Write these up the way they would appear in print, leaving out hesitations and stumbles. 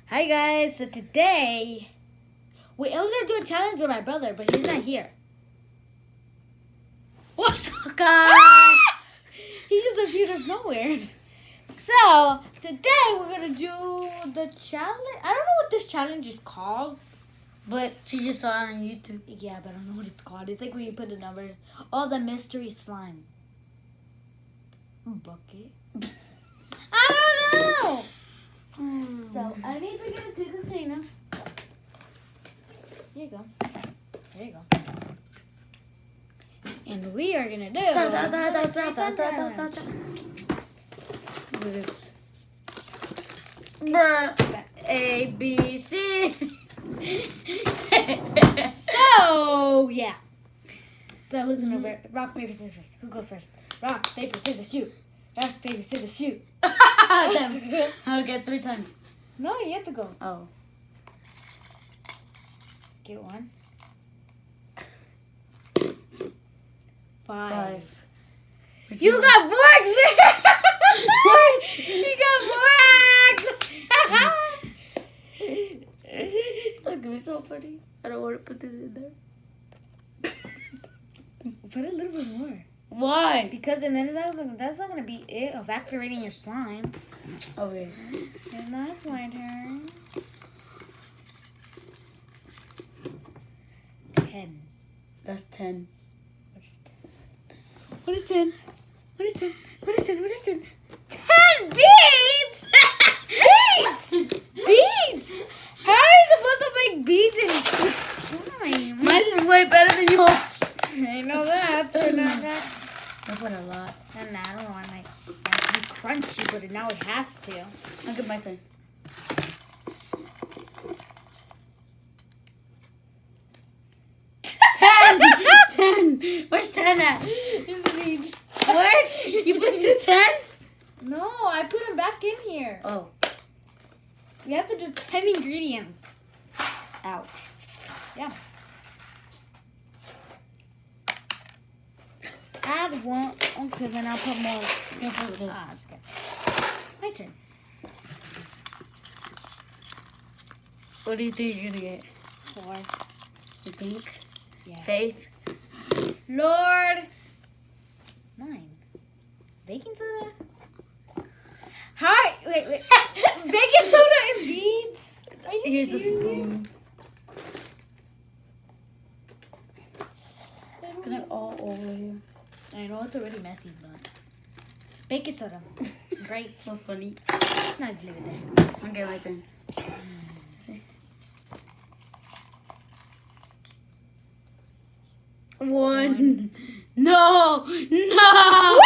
Hi guys, so today, I was gonna do a challenge with my brother, but he's not here. What's up, guys? He just appeared out of nowhere. So, today we're gonna do the challenge. I don't know what this challenge is called. But she just saw it on YouTube. Yeah, but I don't know what it's called. It's like when you put the numbers. Oh, the mystery slime. Bucket. I don't know! So, I need to get 2 containers. Here you go. There you go. And we are gonna do This. Bruh. A, B, C. So, yeah. So, who's gonna rock, paper, scissors? Who goes first? Rock, paper, scissors, shoot. Rock, paper, scissors, shoot. Damn. I'll get 3 times. No, you have to go. Oh. Get 1. 5. You got 4 X. What? You got 4 X. That's gonna be so funny. I don't want to put this in there. Put a little bit more. Why? Because then that's not gonna be it of activating your slime. Okay. And that's my turn. 10. That's 10. What is 10? What is 10? What is 10? What is 10? 10 beads! Beads! Beads! How are you supposed to make beads in slime? Mine is way better than yours. I know that. I know that. I put a lot. And I don't want my slime to be crunchy, but now it has to. I'll get my turn. 10. Where's 10 at? It's beads. What? You put 2 10s? No, I put them back in here. Oh. You have to do 10 ingredients. Ouch. Yeah. Add 1. Okay, then I'll put more. Here, put this. Ah, that's good. My turn. What do you think you're gonna get? 4. You think? Yeah. Faith? Lord. 9. Baking soda? Hi. Wait. Baking soda and beads? Are you Here's the serious? spoon. It's gonna all over you. I know it's already messy, but baking soda. Great. So funny. No, just leave it there. Okay, my turn. See? 1. No! No!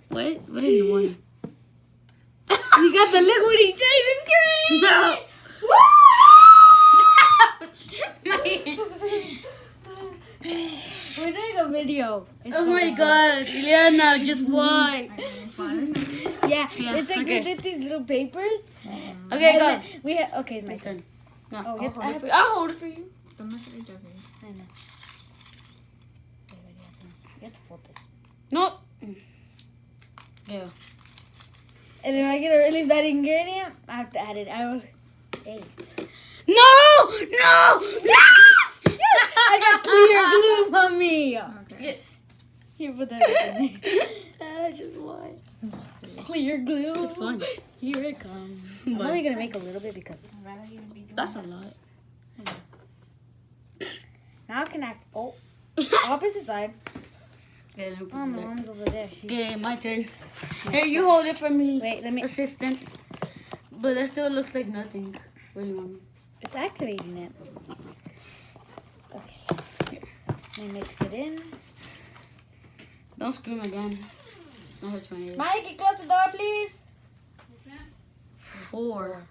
What? What is 1? You got the liquidy shaving cream. No! We're doing a video. It's Oh so my hard. god, Ileana, just why? Yeah, Yeah, it's like okay. we did these little papers. Okay, And go. then we had okay, it's my My turn. turn. No, Oh, I'll yes, hold I it have- for you. I'll hold it for you. I know. You have to fold this. No. Yeah. And if I get a really bad ingredient, I have to add it. I was 8. No! No! Yes! I got clear glue, mommy. Okay. Here, put that in there. Just why? Clear glue. It's fun. Here it comes. I'm only gonna make a little bit because That's a lot. now I can act. Oh, opposite side. Okay, let me Oh, put my it mom's over there. She's there. Okay, my turn. Here, you hold it for me. Wait, let me. Assistant. But that still looks like nothing. Really, mommy. It's activating it. Okay, let me mix it in. Don't scream again. That hurts my ear. Mikey, close the door, please. 4.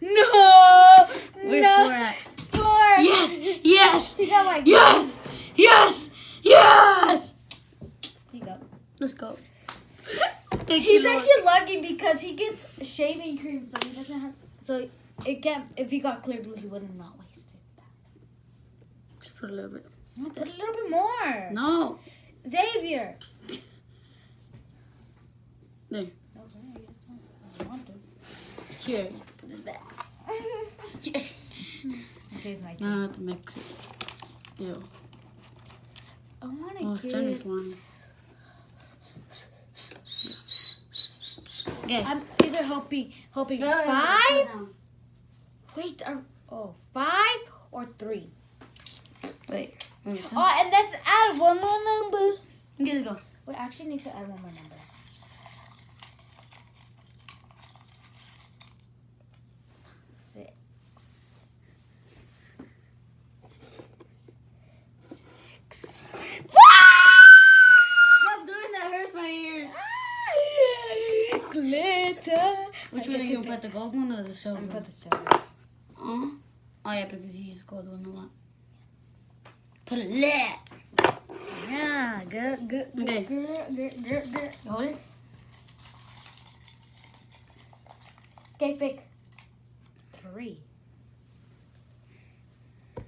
No. Where's no. 4 at? 4. Yes! Yes! You got my. Yes! Yes! Yes! Here you go. Let's go. Thank He's you, Lord. actually lucky because he gets shaving cream, so he doesn't have. So it can't. If he got clear glue, he would have not wasted that. Just put a little bit. Put a little bit more. No. Xavier. There. Okay, Here, you can put this back. Okay, it's my turn. No, not to mix it. Ew. I want Oh, to it's get... turning slime. Okay. I'm either hoping No, 5. no. Wait, 5 or 3. Wait. Oh, and let's add one more number. Okay, let's go. Wait, I actually need to add one more number. 6. Stop doing that. Hurts my ears. Glitter. Which one are you gonna put? The gold one or the silver? I'm one? put the silver. Oh yeah, because you use the gold one a lot. Put it lit. Yeah, good. Okay. Good. Hold it. Okay, pick 3.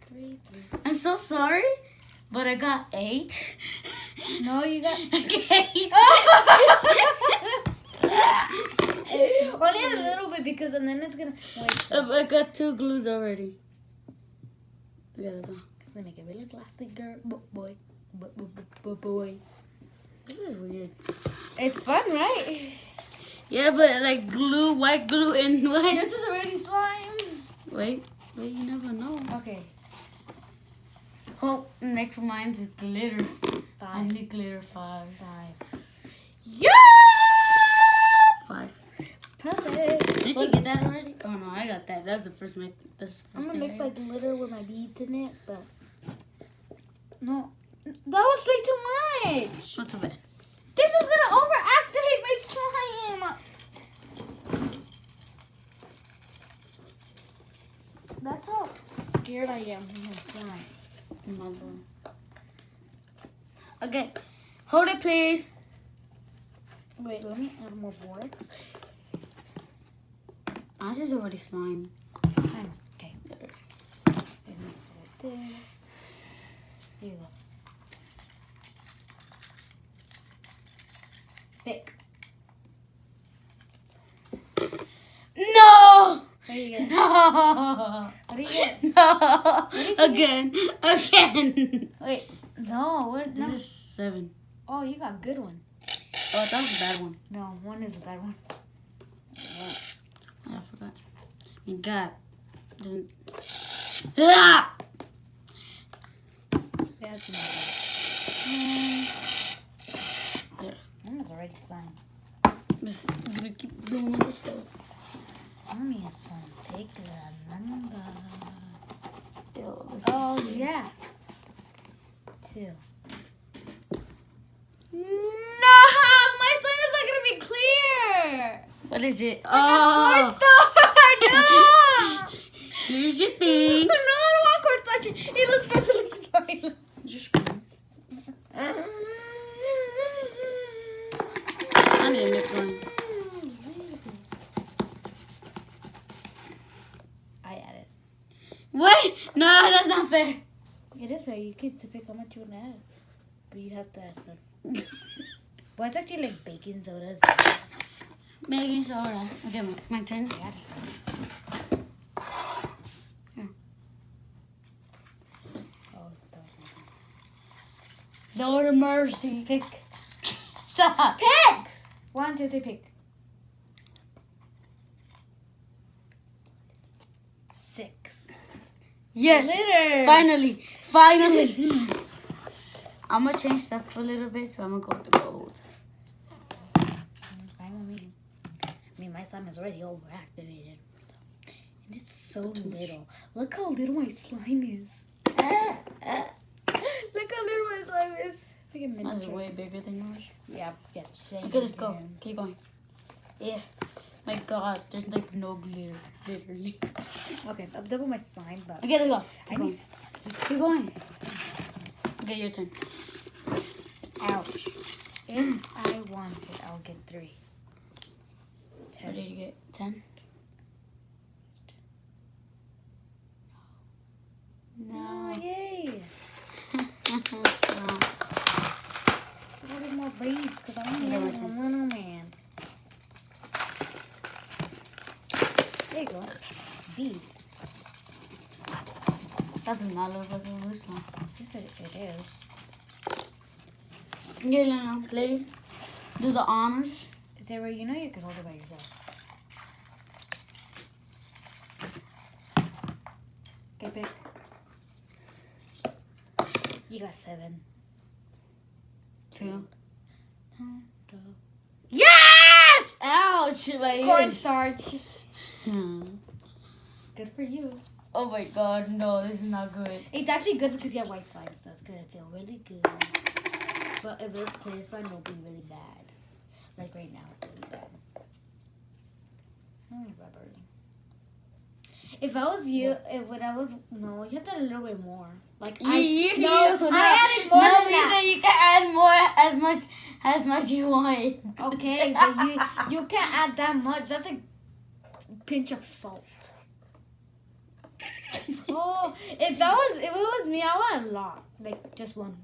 3. I'm so sorry, but I got 8. No, you got... Okay. Only a little bit because and then it's gonna... Wait. I got 2 glues already. Okay, that's all. It's gonna make it really plastic, girl. Boy. Boy. This is weird. It's fun, right? Yeah, but like glue, white glue, and white. This is already slime. Wait, you never know. Okay. Oh, next mine's is glitter. 5. I need glitter 5. 5. Yeah! 5. Perfect. Did you get that already? Oh no, I got that. That's the first one. That's the I'm first gonna thing make I my got. glitter with my beads in it, but no, that was way too much. Not too bad. This is gonna overactivate my slime. That's how scared I am from my slime. Okay, hold it, please. Wait, let me add more boards. Ours is already slime. Okay. Let me put this. Here you go. Pick. No! What do you get? No! What do you get? No! did you Again! Wait, no. What? This No. is 7. Oh, you got a good one. Oh, that was a bad one. No, 1 is a bad one. I forgot. My God. Doesn't. Ah! That's not There. bad. Mine is already slime. I'm gonna keep doing other stuff. Mommy is slime. Take the number. Ew, this Oh, is- yeah. 2. No! My slime is not gonna be clear! What is it? Oh! Cornstarch! No! Here's your thing. No, I don't want cornstarch. It looks perfectly fine. Just I need to mix one. I added. What? No, that's not fair. It is fair. You get to pick how much you want to add. But you have to add some. Well, it's actually like baking sodas. Baking soda. Okay, it's my turn. I added some. Here. Oh, that was Lord of mercy. Pick. Stop. Pick! 1, 2, 3, pick. 6. Yes. Glitter. Finally. I'm gonna change stuff for a little bit, so I'm gonna go with the gold. Fine with me. I mean, my slime is already overactivated. So. And it's so little. Look how little my slime is. Look how little my slime is. It's like a Mine's miniature. way bigger than yours. Yeah, yeah. Okay, let's go. Keep going. Yeah. My God, there's like no glitter, literally. Okay, I'll double my slime, but Okay, let's go. I Keep need. going. Keep going. Okay, your turn. Ouch. If I want it, I'll get 3. What 10. did you get? 10? No, yay! Wow. I need more beads because I want to Okay, make my a turn. little man. There you go. Beads. That does not look like a loose one. Yes, it is. Yeah, no, please. Do the honors. Sarah, you know you can hold it by yourself. Okay, pick. You got 7. 2. Yes! Ouch! My ears. Cornstarch. Hmm. Good for you. Oh my god, no, this is not good. It's actually good because you have white slime, so it's gonna feel really good. But if it's clear slime, it'll be really bad. Like right now, it's really bad. Rubber. If I was you, when I was no, you have to add a little bit more. Like I added more. No, than you that. said you can add more as much you want. Okay, but you can't add that much. That's a pinch of salt. Oh, if it was me, I want a lot. Like just one.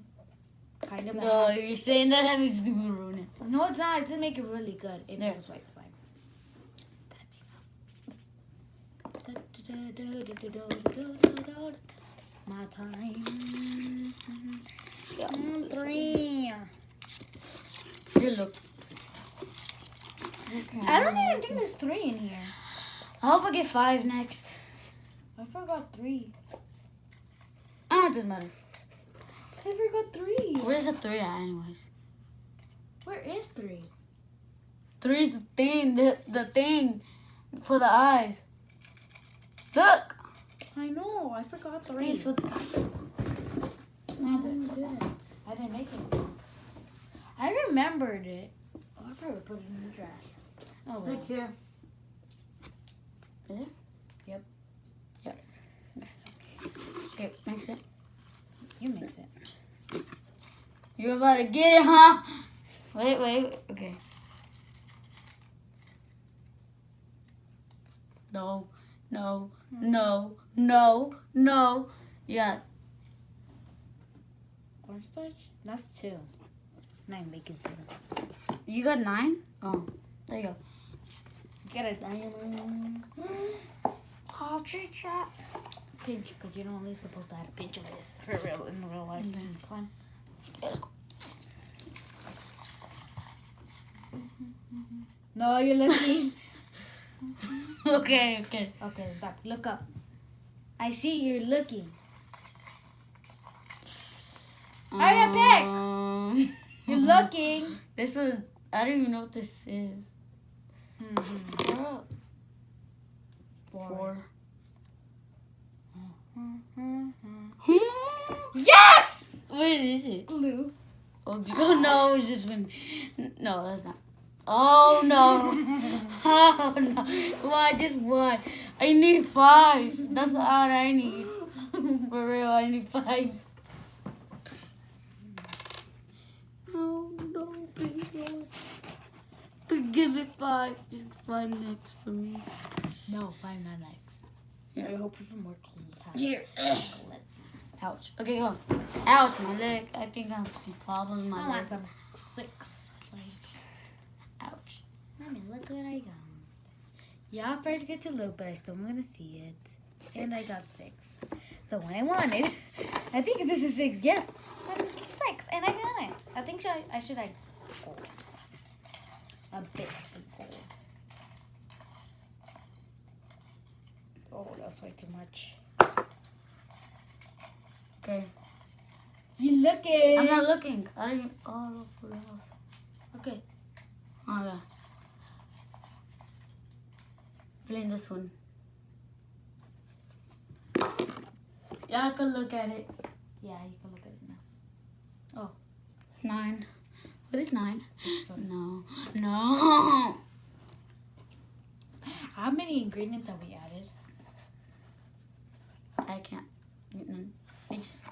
Kind of. No, you're saying that means it's gonna ruin it. No, it's not. It's gonna make it really good. If it was white slime. My time. 3. Good look. I don't even think there's 3 in here. I hope I get 5 next. I forgot 3. Oh, it doesn't matter. I forgot 3. Where's the 3 at anyways? Where is 3? 3 is the thing, the thing for the eyes. Look! I know. I forgot 3. Three for No, I didn't make it. I remembered it. Oh, I probably put it in the trash. Oh, It's well. like here. Is it? Yep. Yep. Okay, mix it. You mix it. You're about to get it, huh? Wait. Okay. No. Yeah. Cornstarch? That's 2. 9 baking soda. You got 9? Oh, there you go. Get a diamond. I'll trick shot. Pinch, because you're only supposed to have a pinch of this for real in real life. Okay. Fine. Let's go. No, you're looking. Okay. Okay, back. Look up. I see you're looking. Hurry up, pick. You're looking. This was, I don't even know what this is. Mm-hmm. 4. Yes! What is it? Blue. Oh, no, it's just been. No, that's not. Oh, no. Oh, no. Well, I just won. I need 5. That's all I need. For real, I need 5. No, please, Lord. Please give me 5. Just 5 next for me. No, 5 not next. Here. I hope for more clean time. Here. Let's see. Ouch. Okay, go. Ouch, my leg. I think I have some problems with I my want leg. some 6. Like, Ouch. I mean, look what I got. Y'all first get to look, but I still want to see it. 6. And I got 6. The one I wanted. I think this is 6. Yes. I'm 6, and I got it. I think I should like gold. A bit of gold. Oh, that's way too much. Okay. You looking? I'm not looking. I don't even. Oh, look for the house. Okay. Oh, yeah. Playing this one. Yeah, I can look at it. Yeah, you can look at it now. Oh. 9. What is 9? So, No. how many ingredients have we added? I can't. I just.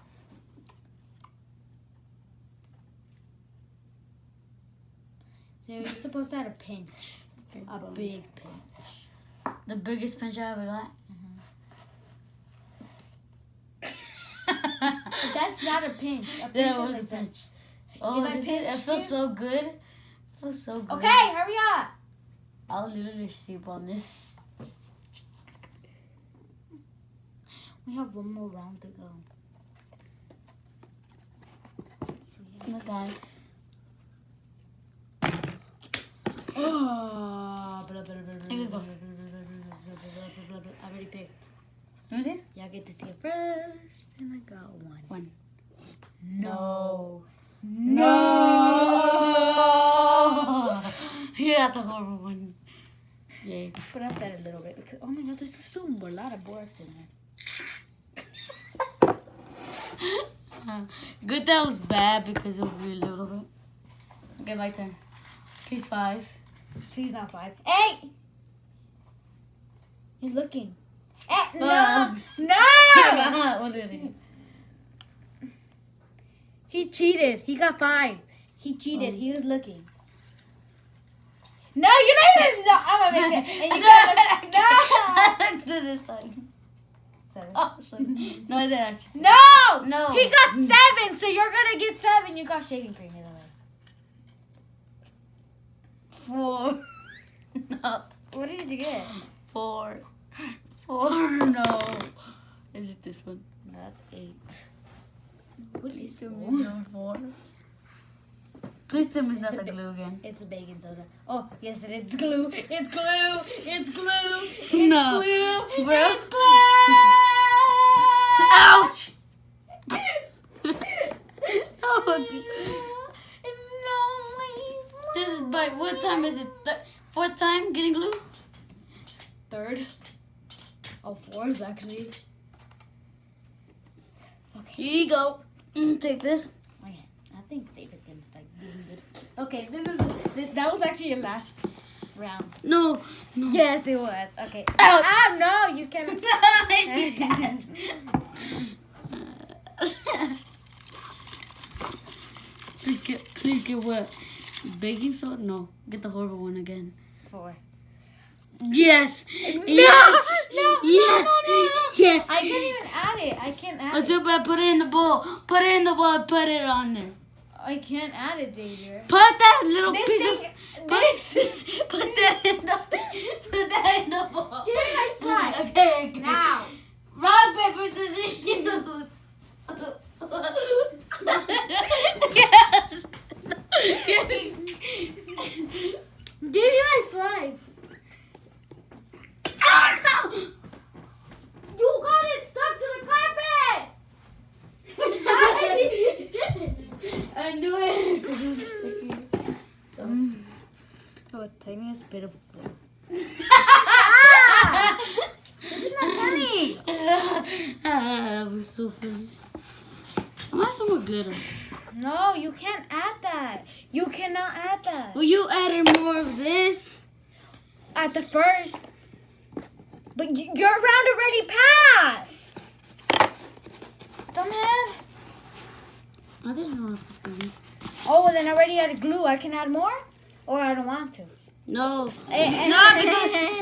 So you're supposed to add a pinch. A big pinch. The biggest pinch I ever got. But that's not a pinch. A pinch That is was a like that. pinch. Oh, If I this is, it pinch feels you- so good. It feels so good. Okay, hurry up. I'll literally sleep on this. We have one more round to go. Look, guys. Oh, Let's go. I already picked. Let me see. Y'all get to see it first, and I got one. One. No. No. You got the horrible one. Yay. Put up that a little bit because oh my god, there's still a lot of boards in there. Good that was bad because it would be a little bit. Okay, my turn. Please 5. Please not 5. 8. He's looking. No. No. What did he? He cheated. He got 5. He cheated. He was looking. No, you're not even. No, I'm gonna mix it. And you gotta. No. Let's do this one. 7. Oh, sorry. No, I didn't actually. No. No. He got 7, so you're gonna get 7. You got shaving cream either way. 4. No. What did you get? 4. 4. No. Is it this one? That's 8. Please tell me it's 4. Please tell me it's not It's a the glue again. It's a baking soda. Oh, yes, it is glue. It's glue. It's glue. It's No. glue. Bro. It's glue. Ouch! Oh, dude. This is by what time is it? Fourth time getting glue? 3rd. Oh, 4th actually. Okay. Here you go. Take this. Okay. I think David's gonna start doing good. Okay, that was actually your last round. No. No. Yes, it was. Okay. Ouch. Ah, no, you can't. Please get what? Baking soda? No. Get the horrible one again. 4. Yes. No, Yes. no, Yes. no. Yes. I can't even add it. I can't add It's it. too bad. Put it in the bowl. Put it in the bowl. Put it on there. I can't add it, Xavier. Put that little This piece thing- of. Put that in the. Put that in the bowl. Give me my slide. Okay. Now. Rock, paper, scissors, shoot. Yes. Give me my slide. Oh no! You got it stuck to the carpet. I knew it. So, Oh, a tiniest bit of glue. this is not funny. That was so funny. I want some more glitter. No, you can't add that. You cannot add that. Well, you added more of this. At the first. But your round already passed. Dumbhead. I didn't know I put them. Oh, well, then I already added glue. I can add more? Or I don't want to. No. Eh,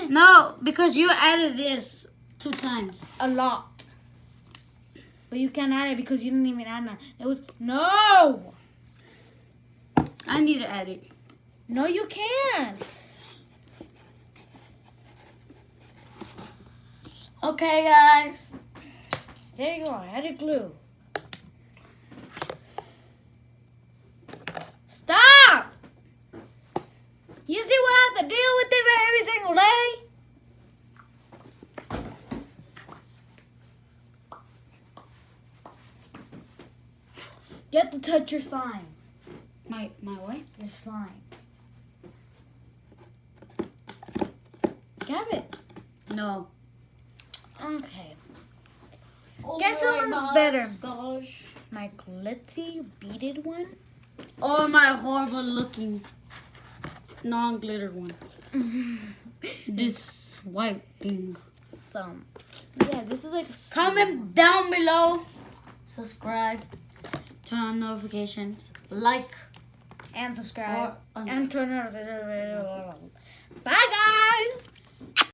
No, because you added this 2 times. A lot. But you can't add it because you didn't even add none. It was. No! I need to add it. No, you can't. Okay, guys. There you go. I added glue. Stop! You see what I have to deal with it every single day? You have to touch your slime. My what? Your slime. Grab it. No. Okay. Guess who one's better? Gosh. My glitzy beaded one? Or my horrible looking non-glitter one. This white thing. Yeah, this is like a Comment down below. Subscribe. Turn on notifications. Like. and subscribe Or- and turn on. Bye, guys.